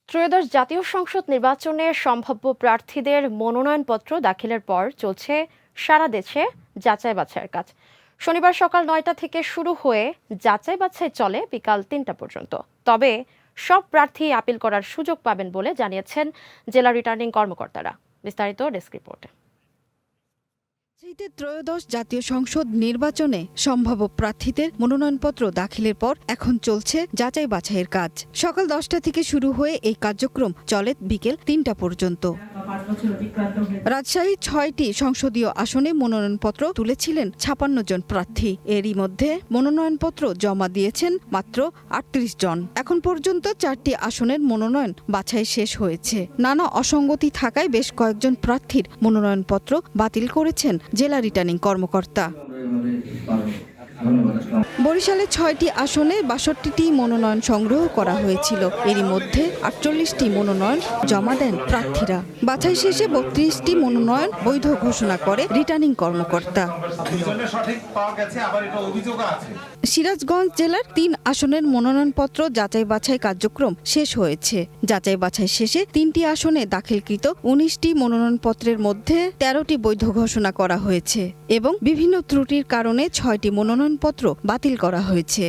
ত্রয়োদশ জাতীয় সংসদ নির্বাচনে সম্ভাব্য প্রার্থীদের মনোনয়নপত্র দাখিলের পর চলছে সারা দেশে যাচাই বাছাইয়ের কাজ। শনিবার সকাল ৯টা থেকে শুরু হয়ে যাচাই বাছাই চলে বিকাল ৩টা পর্যন্ত। তবে সব প্রার্থী আপিল করার সুযোগ পাবেন বলে জানিয়েছেন জেলা রিটার্নিং কর্মকর্তারা। বিস্তারিত ডেস্ক রিপোর্টে। ত্রয়োদশ জাতীয় সংসদ নির্বাচনে সম্ভাব্য প্রার্থীদের মনোনয়নপত্র দাখিলের পর এখন চলছে যাচাই বাছাইয়ের কাজ। সকাল 10টা থেকে শুরু হয়ে এই কার্যক্রম চলে বিকেল 3টা পর্যন্ত। রাজশাহী 6টি সংসদীয় আসনে মনোনয়নপত্র তুলেছিলেন 56 জন প্রার্থী। এরই মধ্যে মনোনয়নপত্র জমা দিয়েছেন মাত্র 38 জন। এখন পর্যন্ত 4টি আসনের মনোনয়ন বাছাই শেষ হয়েছে। নানা অসঙ্গতি থাকায় বেশ কয়েকজন প্রার্থীর মনোনয়নপত্র বাতিল করেছেন জেলা রিটার্নিং কর্মকর্তা। বরিশালে 6টি আসনে 62টি মনোনয়ন সংগ্রহ করা হয়েছিল। এরই মধ্যে 48টি মনোনয়ন জমা দেন প্রার্থীরা। বাছাই শেষে 32টি মনোনয়ন বৈধ ঘোষণা করে রিটার্নিং কর্মকর্তা। সিরাজগঞ্জ জেলার 3 আসনের মনোনয়নপত্র যাচাই বাছাই কার্যক্রম শেষ হয়েছে। যাচাই বাছাই শেষে 3টি আসনে দাখিলকৃত 19টি মনোনয়নপত্রের মধ্যে 13টি বৈধ ঘোষণা করা হয়েছে এবং বিভিন্ন ত্রুটির কারণে 6টি মনোনয়নপত্র বাতিল করা হয়েছে।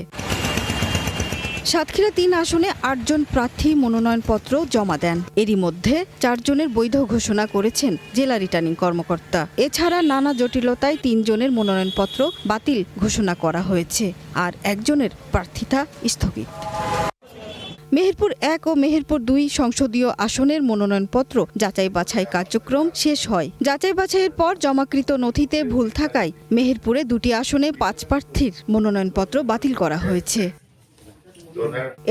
সাতক্ষীরা 3 আসনে 8 জন প্রার্থী মনোনয়নপত্র জমা দেন। এরই মধ্যে 4 জনের বৈধ ঘোষণা করেছেন জেলা রিটার্নিং কর্মকর্তা। এছাড়া নানা জটিলতায় 3 জনের মনোনয়নপত্র বাতিল ঘোষণা করা হয়েছে আর 1 জনের প্রার্থিতা স্থগিত। মেহেরপুর 1 ও মেহেরপুর 2 সংসদীয় আসনের মনোনয়নপত্র যাচাই বাছাই কার্যক্রম শেষ হয়। যাচাই বাছাইয়ের পর জমাকৃত নথিতে ভুল থাকায় মেহেরপুরে 2টি আসনে 5 প্রার্থীর মনোনয়নপত্র বাতিল করা হয়েছে।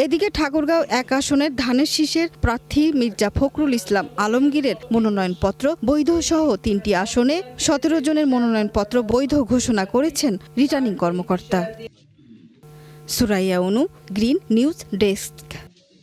এদিকে ঠাকুরগাঁও 1 আসনের ধানের শীষের প্রার্থী মির্জা ফখরুল ইসলাম আলমগীরের মনোনয়নপত্র বৈধ সহ 3টি আসনে 17 জনের মনোনয়নপত্র বৈধ ঘোষণা করেছেন রিটার্নিং কর্মকর্তা। সুরাইয়া অনু, গ্রিন নিউজ ডেস্ক।